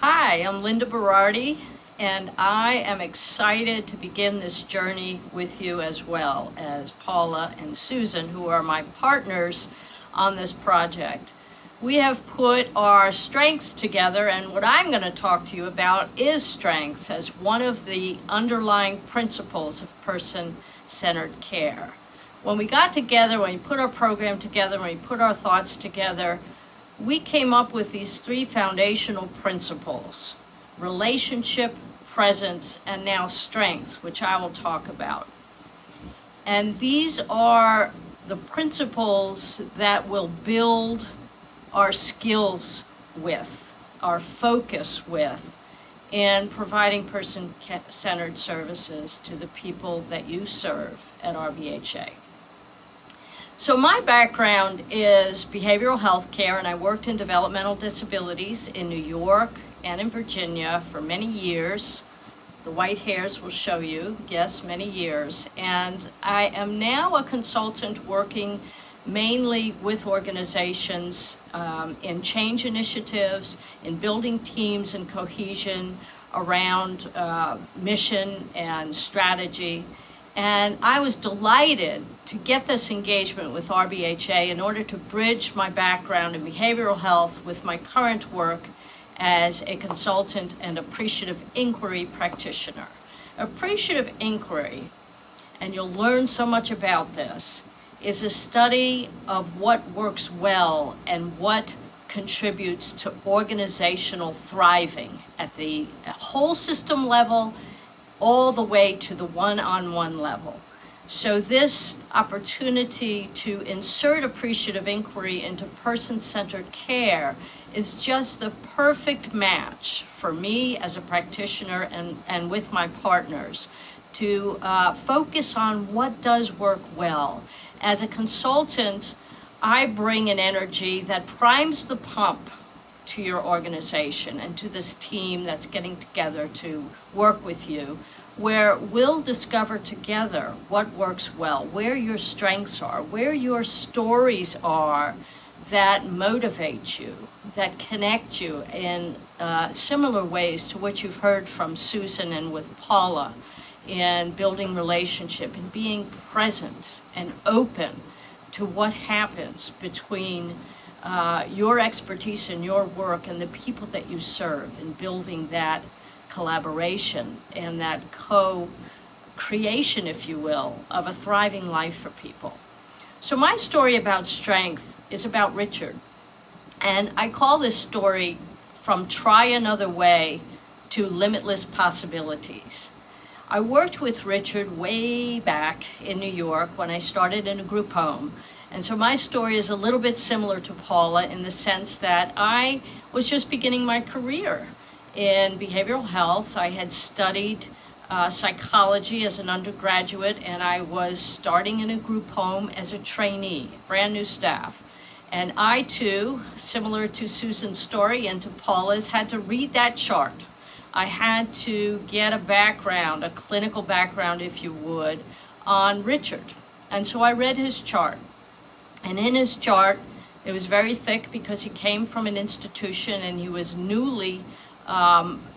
Hi, I'm Linda Berardi, and I am excited to begin this journey with you as well as Paula and Susan, who are my partners on this project. We have put our strengths together, and what I'm going to talk to you about is strengths as one of the underlying principles of person-centered care. When we got together, when we put our program together, when we put our thoughts together, we came up with these three foundational principles: relationship, presence, and now strengths, which I will talk about. And these are the principles that will build our skills with, our focus with, in providing person-centered services to the people that you serve at RBHA. So my background is behavioral health care, and I worked in developmental disabilities in New York and in Virginia for many years. The white hairs will show you, yes, many years. And I am now a consultant working mainly with organizations in change initiatives, in building teams and cohesion around mission and strategy. And I was delighted to get this engagement with RBHA in order to bridge my background in behavioral health with my current work as a consultant and appreciative inquiry practitioner. Appreciative inquiry, and you'll learn so much about this, is a study of what works well and what contributes to organizational thriving at the whole system level, all the way to the one-on-one level. So this opportunity to insert appreciative inquiry into person-centered care is just the perfect match for me as a practitioner and with my partners to focus on what does work well. As a consultant, I bring an energy that primes the pump to your organization and to this team that's getting together to work with you, where we'll discover together what works well, where your strengths are, where your stories are that motivate you, that connect you in similar ways to what you've heard from Susan and with Paula in building relationship and being present and open to what happens between your expertise and your work and the people that you serve, in building that collaboration and that co-creation, if you will, of a thriving life for people. So my story about strength is about Richard. And I call this story From Try Another Way to Limitless Possibilities. I worked with Richard way back in New York when I started in a group home. And so my story is a little bit similar to Paula in the sense that I was just beginning my career in behavioral health. I had studied psychology as an undergraduate, and I was starting in a group home as a trainee, brand new staff. And I too, similar to Susan's story and to Paula's, had to read that chart. I had to get a background, a clinical background, if you would, on Richard. And so I read his chart. And in his chart, it was very thick because he came from an institution and he was newly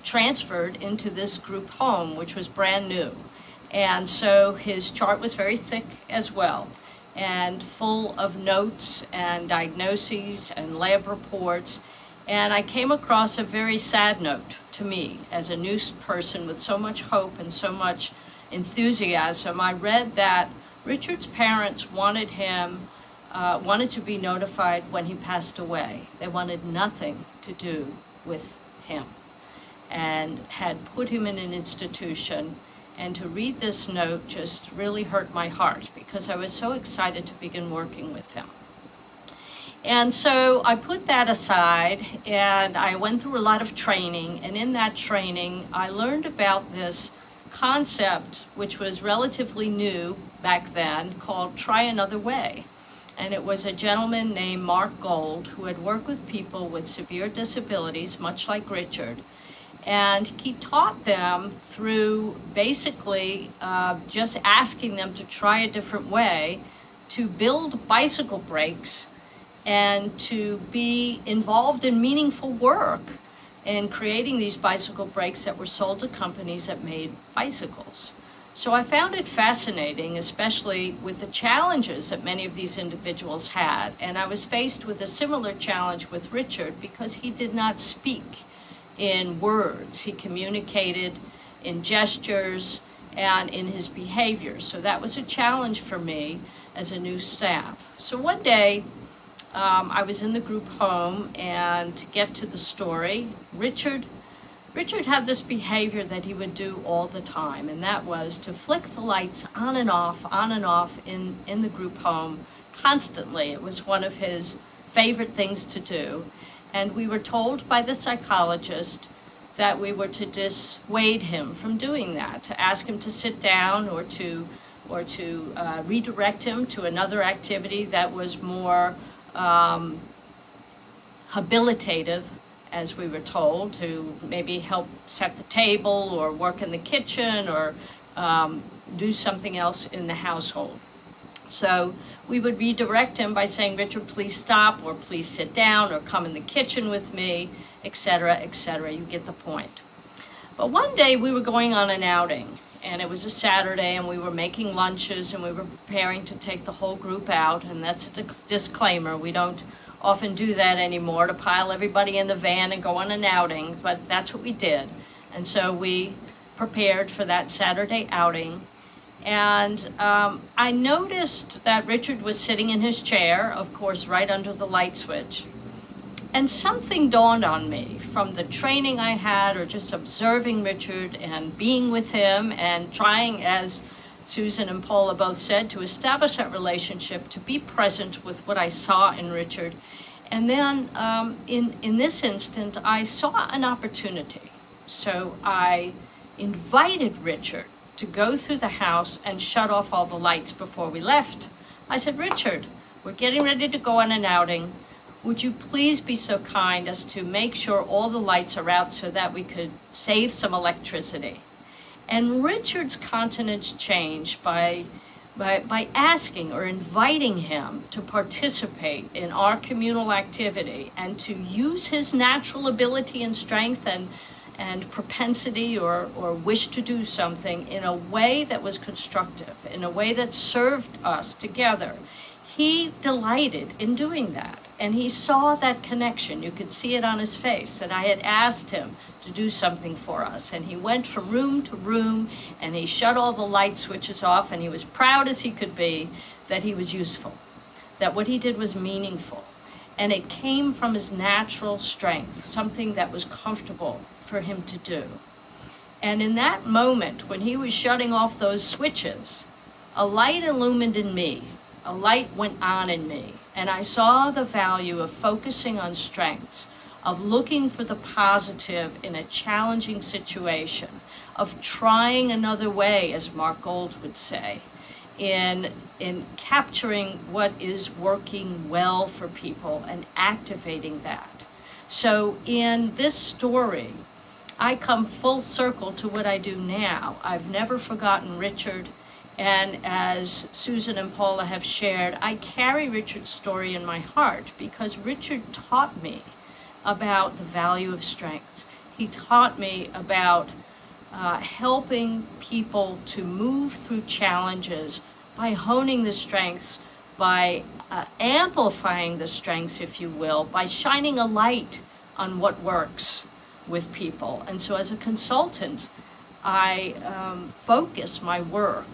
transferred into this group home, which was brand new. And so his chart was very thick as well, and full of notes and diagnoses and lab reports. And I came across a very sad note to me as a new person with so much hope and so much enthusiasm. I read that Richard's parents wanted to be notified when he passed away. They wanted nothing to do with him and had put him in an institution. And to read this note just really hurt my heart because I was so excited to begin working with him. And so I put that aside and I went through a lot of training, and in that training I learned about this concept, which was relatively new back then, called Try Another Way. And it was a gentleman named Mark Gold who had worked with people with severe disabilities, much like Richard. And he taught them through basically just asking them to try a different way to build bicycle brakes and to be involved in meaningful work in creating these bicycle brakes that were sold to companies that made bicycles. So I found it fascinating, especially with the challenges that many of these individuals had. And I was faced with a similar challenge with Richard because he did not speak in words. He communicated in gestures and in his behavior. So that was a challenge for me as a new staff. So one day, I was in the group home, and to get to the story, Richard had this behavior that he would do all the time, and that was to flick the lights on and off in the group home constantly. It was one of his favorite things to do, and we were told by the psychologist that we were to dissuade him from doing that, to ask him to sit down or to redirect him to another activity that was more habilitative, as we were told, to maybe help set the table or work in the kitchen or do something else in the household. So we would redirect him by saying, Richard, please stop, or please sit down, or come in the kitchen with me, etc., etc. You get the point. But one day we were going on an outing, and it was a Saturday, and we were making lunches, and we were preparing to take the whole group out. And that's a disclaimer. We don't often do that anymore, to pile everybody in the van and go on an outing, but that's what we did. And so we prepared for that Saturday outing. And I noticed that Richard was sitting in his chair, of course, right under the light switch. And something dawned on me from the training I had, or just observing Richard and being with him and trying, as Susan and Paula both said, to establish that relationship, to be present with what I saw in Richard. And then in this instant, I saw an opportunity. So I invited Richard to go through the house and shut off all the lights before we left. I said, Richard, we're getting ready to go on an outing. Would you please be so kind as to make sure all the lights are out so that we could save some electricity? And Richard's countenance changed by asking or inviting him to participate in our communal activity and to use his natural ability and strength and propensity or wish to do something in a way that was constructive, in a way that served us together. He delighted in doing that, and he saw that connection. You could see it on his face, that I had asked him to do something for us, and he went from room to room, and he shut all the light switches off, and he was proud as he could be that he was useful, that what he did was meaningful, and it came from his natural strength, something that was comfortable for him to do. And in that moment, when he was shutting off those switches, a light illumined in me. A light went on in me, and I saw the value of focusing on strengths, of looking for the positive in a challenging situation, of trying another way, as Mark Gold would say, in capturing what is working well for people and activating that. So in this story, I come full circle to what I do now. I've never forgotten Richard. And as Susan and Paula have shared, I carry Richard's story in my heart because Richard taught me about the value of strengths. He taught me about helping people to move through challenges by honing the strengths, by amplifying the strengths, if you will, by shining a light on what works with people. And so as a consultant, I focus my work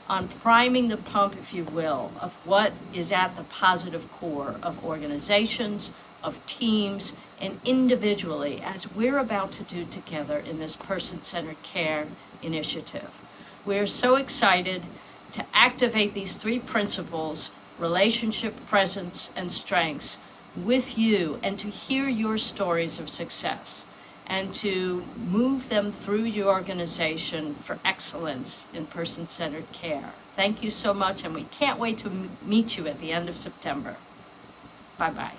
on priming the pump, if you will, of what is at the positive core of organizations, of teams, and individually, as we're about to do together in this person-centered care initiative. We're so excited to activate these three principles, relationship, presence, and strengths, with you, and to hear your stories of success, and to move them through your organization for excellence in person-centered care. Thank you so much, and we can't wait to meet you at the end of September. Bye-bye.